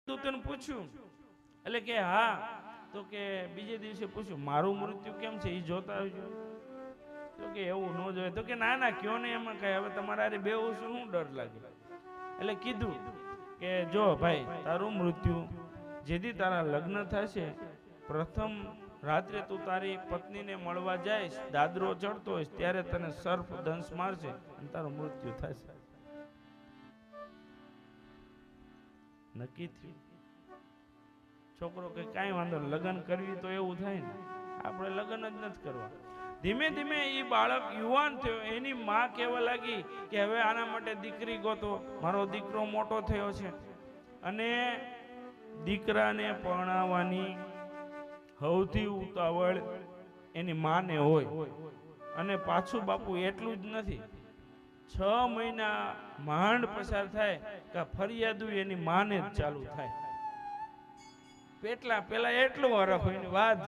દૂતને પૂછ્યું એટલે કે હા, તો કે બીજે દિવસે પૂછ્યું મારું મૃત્યુ કેમ છે એ જોતા આવજો. તો કે એવું ન જોઈએ. તો કે ના ના કયો ને એમાં કઈ, હવે તમારા બેવું શું ડર લાગે. એટલે કીધું કે જો ભાઈ, તારું મૃત્યુ જેથી તારા લગ્ન થશે, પ્રથમ રાત્રે તું તારી પત્નીને મળવા જઈશ, દાદરો ચડતો હોઈશ, ત્યારે તને સર્પ દંશ મારશે અને તારું મૃત્યુ થશે. નક્કી થયું. છોકરો કે કાંઈ વાંધો, લગ્ન કરવી તો એવું થાય ને, આપણે લગ્ન જ નથી કરવા. ધીમે ધીમે એ બાળક યુવાન થયો. એની માં કહેવા લાગી કે હવે આના માટે દીકરી ગોતો, મારો દીકરો મોટો થયો છે. અને દીકરાને પરણાવવાની સૌથી ઉતાવળ એની માને હોય. અને પાછું બાપુ એટલું જ નથી, 6 મહિના માંડ પસાર થાય કે ફરિયાદ એની માને જ ચાલુ થાય. પેલા એટલું હરખ હોય વાત.